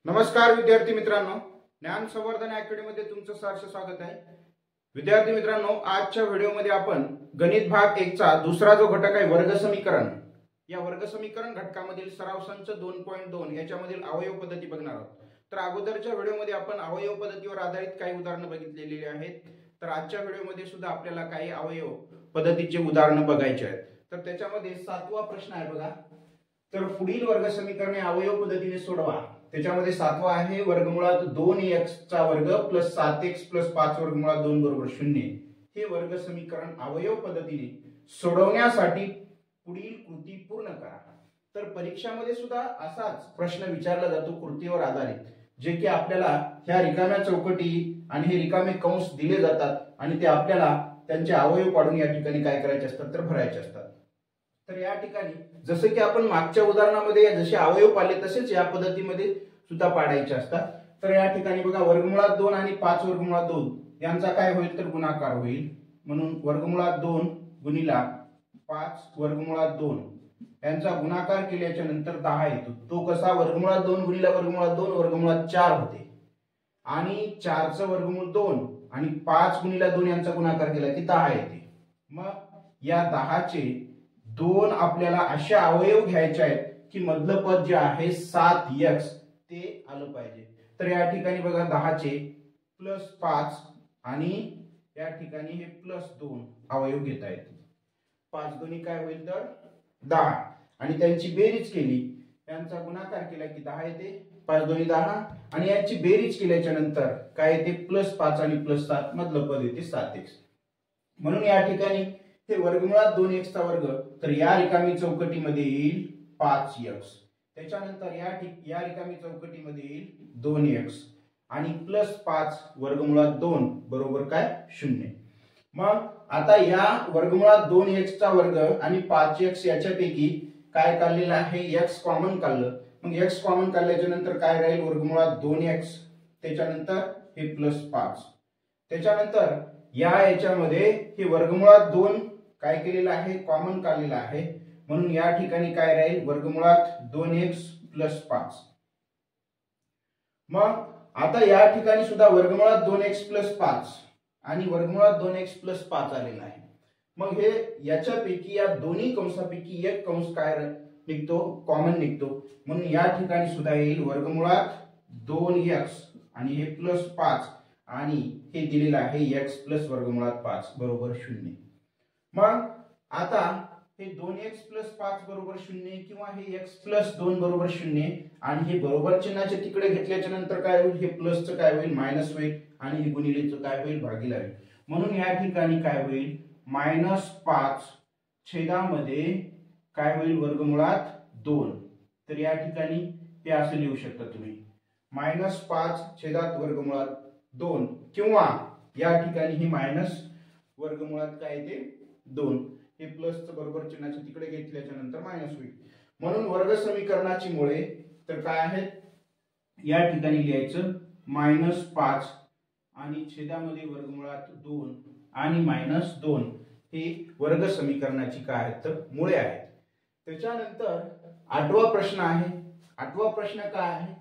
नमस्कार विद्यार्थी मित्रांनो, ज्ञान संवर्धन अकॅडमीमध्ये तुमचं सहर्ष स्वागत आहे। विद्यार्थी मित्रांनो, आजच्या व्हिडिओमध्ये आपण गणित भाग 1 चा दुसरा जो घटक आहे वर्ग समीकरण, या वर्ग समीकरण घटकामधील सराव संच 2.2 याच्यामधील अवयव पद्धती बघणार आहोत। तर अगोदरच्या व्हिडिओमध्ये आपण अवयव पद्धतीवर आधारित काही उदाहरणे बघितलेली आहेत। तर आजच्या व्हिडिओमध्ये सुद्धा आपल्याला काही अवयव पद्धतीचे उदाहरणे बघायचे आहेत। तर त्याच्यामध्ये 7वा प्रश्न आहे बघा। तर पुढील वर्ग समीकरणे अवयव पद्धतीने सोडवा। त्याच्यामध्ये 7वा आहे वर्गमुळात 2x चा वर्ग प्लस 7x प्लस 5 वर्गमुळात 2 बरोबर 0। हे वर्ग समीकरण अवयव पद्धतीने सोडवण्यासाठी पुढील कृती पूर्ण करा। तर परीक्षामध्ये सुद्धा असाच प्रश्न विचारला जातो कृतीवर आधारित, जे की आपल्याला ह्या रिकाम्या चौकटी आणि हे रिकामे कंस दिले जातात आणि ते आपल्याला त्यांचे अवयव काढून या ठिकाणी काय करायचे असतात तर भरायचे असतात। तर या ठिकाणी जसे की आपण मागच्या उदाहरणामध्ये जसे अवयव पाहिले तसेच या पद्धतीमध्ये सुद्धा पाडायचे असतात। तर या ठिकाणी बघा वर्गमुळात 2 आणि 5 वर्गमुळात 2 यांचा काय होईल तर गुणाकार होईल, म्हणून वर्गमुळात 2 गुणिला 5 वर्गमुळात 2 यांचा गुणाकार केल्याच्या नंतर 10 येतो। तो कसा वर्गमुळात 2 गुणिला वर्गमुळात 2 वर्गमुळात 4 होते आणि 4 चं वर्गमूळ 2 आणि 5 गुणिला 2 यांचा गुणाकार केला की 10 येते। मग या 10 चे 2 आपल्याला असे अवयव घ्यायचे आहेत की मधलं पद जे आहे 7x ते आलं पाहिजे। तर या ठिकाणी बघा 10 चे +5 आणि या ठिकाणी हे +2 अवयव घेता येतील। 5 दोन्ही काय होईल तर 10 आणि त्यांची बेरीज केली, यांचा गुणाकार केला की 10 येते। 5 दोन्ही 10 आणि यांची बेरीज केल्याच्या नंतर काय येते +5 आणि +7 मधलं पद येते 7x। म्हणून या ठिकाणी हे वर्गमुळात 2x चा वर्ग, तर या रिकामी चौकटीमध्ये येईल 5x, त्याच्यानंतर या रिकामी चौकटीमध्ये येईल 2x आणि +5 वर्गमुळात 2 बरोबर काय 0। मग आता या वर्गमुळात 2x चा वर्ग आणि 5x याच्यापैकी काय काढलेलं आहे x कॉमन काढलं। मग x कॉमन काढल्याच्या नंतर काय राहील वर्गमुळात 2x, त्याच्यानंतर हे +5, त्याच्यानंतर याच्यामध्ये हे वर्गमुळात 2 काय केलेलं आहे कॉमन काढलेलं आहे, म्हणून या ठिकाणी काय राहील वर्गमुळात 2x + 5। मग आता या ठिकाणी सुद्धा वर्गमुळात 2x + 5 आणि वर्गमुळात 2x + 5 आलेला आहे। मग हे याच्यापैकी या दोन्ही कंसापैकी एक कंस काय निघतो कॉमन निघतो, म्हणून या ठिकाणी सुद्धा येईल वर्गमुळात 2x आणि हे +5 आणि हे दिलेलं आहे x + वर्गमुळात 5 बरोबर 0। मग आता हे 2x + 5 बरोबर 0 किंवा हे x + 2 बरोबर 0 आणि हे बरोबर चिन्हाचे तिकडे घेतल्याच्या नंतर काय होईल हे प्लसचं काय होईल मायनस होईल आणि हे गुणिलेचं काय होईल भागिले होईल। म्हणून या ठिकाणी काय होईल -5 छेदामध्ये काय होईल वर्गमुळात 2। तर या ठिकाणी हे असे लिहू शकता तुम्ही -5 छेदात वर्गमुळात 2 किंवा या ठिकाणी हे मायनस वर्गमुळात काय येते 2, हे प्लसचं बरोबर चिन्हाचे तिकडे घेतल्याच्या नंतर मायनस होईल। म्हणून वर्ग समीकरणाची मुळे तर काय आहेत या ठिकाणी लिहायचं -5 आणि छेदामध्ये वर्गमुळात 2 आणि -2 हे वर्ग समीकरणाची काय आहेत तर मुळे आहेत। त्याच्यानंतर 8वा प्रश्न आहे। 8वा प्रश्न काय आहे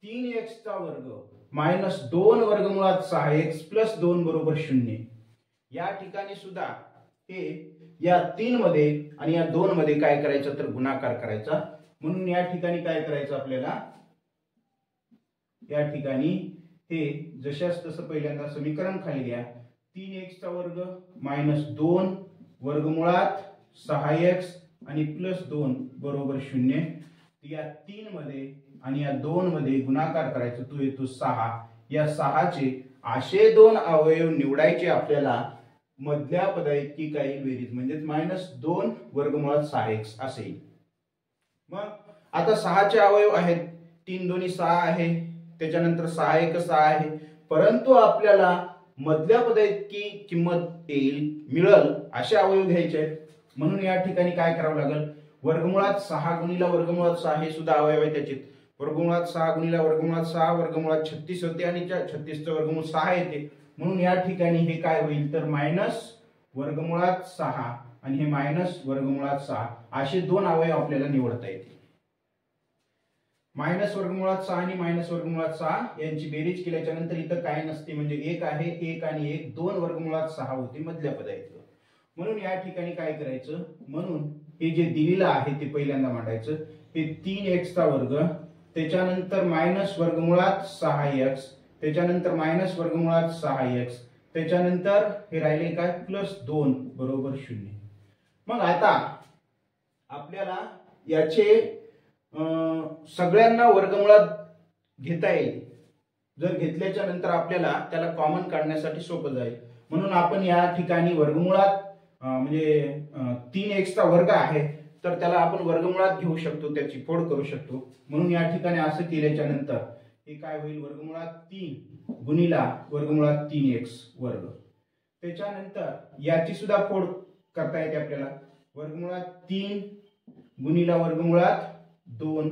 3x चा वर्ग -2 वर्गमुळात 6x + 2 बरोबर 0। या ठिकाणी सुद्धा हे या 3 मध्ये आणि या 2 मध्ये काय करायचं तर गुणाकार करायचा। म्हणून या ठिकाणी काय करायचं आपल्याला या ठिकाणी हे जशास तसं पहिल्यांदा समीकरण खाली घ्या। 3x चा वर्ग -2 वर्गमुळात 6x आणि +2 बरोबर 0। या 3 मध्ये आणि या 2 मध्ये गुणाकार करायचा, तो येतो 6। या 6 चे असे 2 अवयव निवडायचे आपल्याला मधल्या पदाइतकी काही बेरीज म्हणजेच -2 वर्गमुळात 6x असेल। मग आता 6 चे अवयव आहेत 3 दोन्ही 6 आहे, त्याच्यानंतर 6 1 6 आहे, परंतु आपल्याला मधल्या पदाइतकी किंमत येईल मिळेल असे अवयव घ्यायचे आहेत। म्हणून या ठिकाणी काय करावं लागेल वर्गमुळात 6 गुणिला वर्गमुळात 6 हे सुद्धा अवयव आहे त्याचे, वर्गमुळात 6 गुणिला वर्गमुळात 6 वर्गमुळात 36 होते आणि 36 चं वर्गमूळ 6 येते। म्हणून या ठिकाणी हे काय होईल तर वर्गमुळात 6 आणि हे वर्गमुळात 6 असे 2 अवयव आपल्याला निवडता येतील। मायनस वर्गमुळात 6 आणि मायनस वर्गमुळात 6 यांची बेरीज केल्याच्या नंतर इथं काय नसते, म्हणजे 1 आहे, 1 आणि 1 2 वर्गमुळात 6 होते मधल्या पदाइतलं. म्हणून या ठिकाणी काय करायचं, म्हणून हे जे दिलेलं आहे ते पहिल्यांदा मांडायचं. हे 3x चा वर्ग, त्याच्यानंतर मायनस वर्गमुळात 6x, त्याच्यानंतर मायनस वर्गमुळात 6x, त्याच्यानंतर हे राहिले काय प्लस 2 बरोबर 0. मग आता आपल्याला याचे सगळ्यांना वर्गमुळात घेता येईल. जर घेतल्याच्या नंतर आपल्याला त्याला कॉमन काढण्यासाठी सोपं जाईल. म्हणून आपण या ठिकाणी वर्गमुळात म्हणजे 3x चा वर्ग आहे तर त्याला आपण वर्गमुळात घेऊ शकतो, त्याची फोड करू शकतो. म्हणून या ठिकाणी असं केल्याच्या नंतर हे काय होईल, वर्गमुळात 3 गुणिला वर्गमुळात 3x वर्ग. त्याच्यानंतर याची सुद्धा फोड करता येते आपल्याला. वर्गमुळात 3 गुणिला वर्गमुळात 2,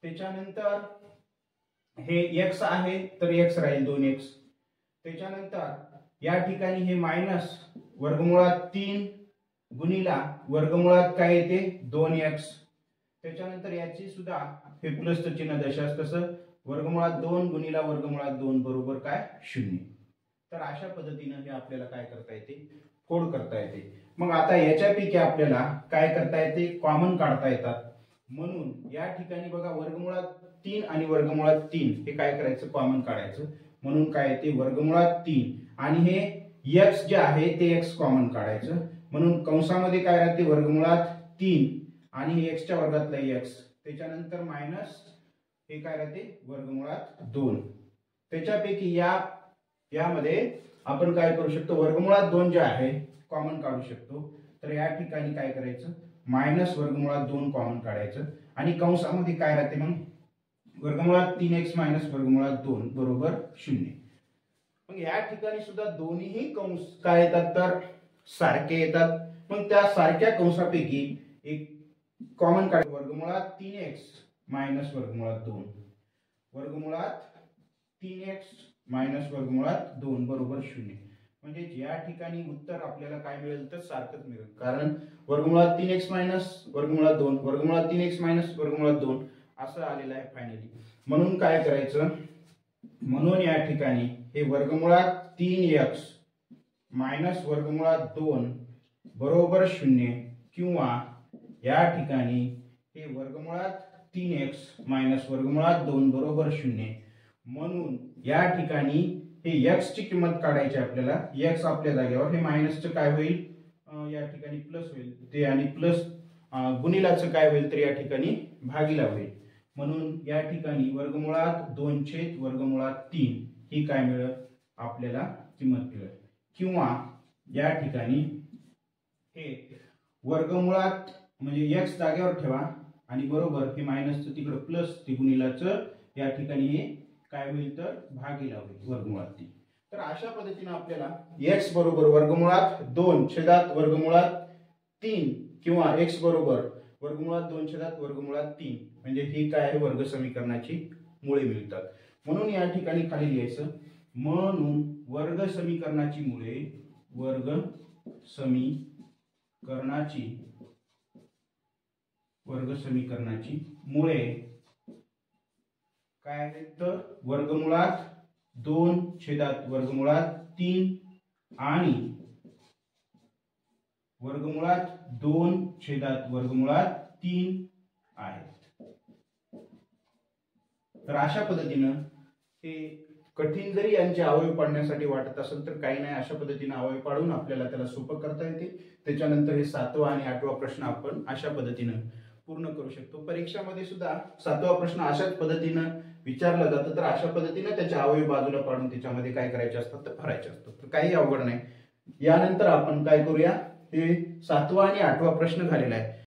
त्याच्यानंतर हे x आहे तर x राहील 2x. त्याच्यानंतर या ठिकाणी हे मायनस वर्गमुळात 3 गुणिला वर्गमुळात काय येते 2x. त्याच्यानंतर याची सुद्धा हे प्लसचं चिन्ह दशास तसं वर्गमुळात 2 गुणिला वर्गमुळात 2 बरोबर काय 0. तर अशा पद्धतीने हे आपल्याला काय करता येते, फोड करता येते. मग आता याच्यापैकी आपल्याला काय करता येते, कॉमन काढता येतात. म्हणून या ठिकाणी बघा वर्गमुळात 3 आणि वर्गमुळात 3 हे काय करायचं, कॉमन काढायचं. म्हणून काय येते वर्गमुळात 3 आणि हे x जे आहे ते x कॉमन काढायचं. म्हणून कंसामध्ये काय राहते वर्गमुळात 3 आणि हे x च्या वर्गातला x, त्याच्यानंतर मायनस हे काय राहते वर्गमुळात 2. त्याच्यापैकी यामध्ये आपण काय करू शकतो, वर्गमुळात 2 जे आहे कॉमन काढू शकतो. तर या ठिकाणी काय करायचं, मायनस वर्गमुळात 2 कॉमन काढायचं आणि कंसामध्ये काय राहते मग वर्गमुळात 3x मायनस वर्गमुळात 2 बरोबर 0. मग या ठिकाणी सुद्धा दोन्हीही कंस काय येतात तर सारखे येतात. मग त्या सारख्या कंसापैकी एक कॉमन काढ, वर्गमुळात 3x मायनस वर्गमुळात 2, वर्गमुळात 3x मायनस वर्गमुळात 2 बरोबर 0. म्हणजे या ठिकाणी उत्तर आपल्याला काय मिळेल तर सारखंच मिळेल, कारण वर्गमुळात 3x मायनस वर्गमुळात 2, वर्गमुळात 3x मायनस वर्गमुळात 2 असं आलेलं आहे फायनली. म्हणून काय करायचं, म्हणून या ठिकाणी हे वर्गमुळात 3x मायनस वर्गमुळात 2 बरोबर 0 किंवा या ठिकाणी हे वर्गमुळात 3x मायनस वर्गमुळात 2 बरोबर 0. म्हणून या ठिकाणी हे x ची किंमत काढायची आपल्याला. x आपल्या जागेवर हे मायनसचं काय होईल, या ठिकाणी प्लस होईल ते, आणि प्लस गुणिलाचं काय होईल तर या ठिकाणी भागिला होईल. म्हणून या ठिकाणी वर्गमुळात 2 छेद वर्गमुळात 3 ही काय मिळेल आपल्याला किंमत मिळेल. किंवा या ठिकाणी हे वर्गमुळात म्हणजे x जागेवर ठेवा आणि बरोबर हे मायनसचं तिकडे प्लस ते गुणिलाचं या ठिकाणी हे काय होईल तर भागिला होईल वर्गमुळात 3. तर अशा पद्धतीने आपल्याला x बरोबर वर्गमुळात 2 छेदात वर्गमुळात 3 किंवा x बरोबर वर्गमुळात 2 छेदात वर्गमुळात 3 म्हणजे ही काय आहे वर्ग समीकरणाची मुळे मिळतात. म्हणून या ठिकाणी खाली लिहायचं, म्हणून वर्ग समीकरणाची मुळे, वर्ग समीकरणाची मुळे काय आहे तर वर्गमुळात 2 छेदात वर्गमुळात 3 आणि वर्गमुळात 2 छेदात वर्गमुळात 3 आहेत. तर अशा पद्धतीनं हे कठीण जरी यांचे अवयव पाडण्यासाठी वाटत असेल तर काही नाही, अशा पद्धतीने अवयव पाडून आपल्याला त्याला सोपं करता येते. त्याच्यानंतर हे 7वा आणि 8वा प्रश्न आपण अशा पद्धतीने पूर्ण करू शकतो. परीक्षामध्ये सुद्धा 7वा प्रश्न अशाच पद्धतीने विचारला जातं. तर अशा पद्धतीने त्याचे अवयव बाजूला पाडून त्याच्यामध्ये काय करायचे असतात तर भरायचे असतात. तर काही अवघड नाही. यानंतर आपण काय करूया, हे 7वा आणि 8वा प्रश्न झालेला आहे.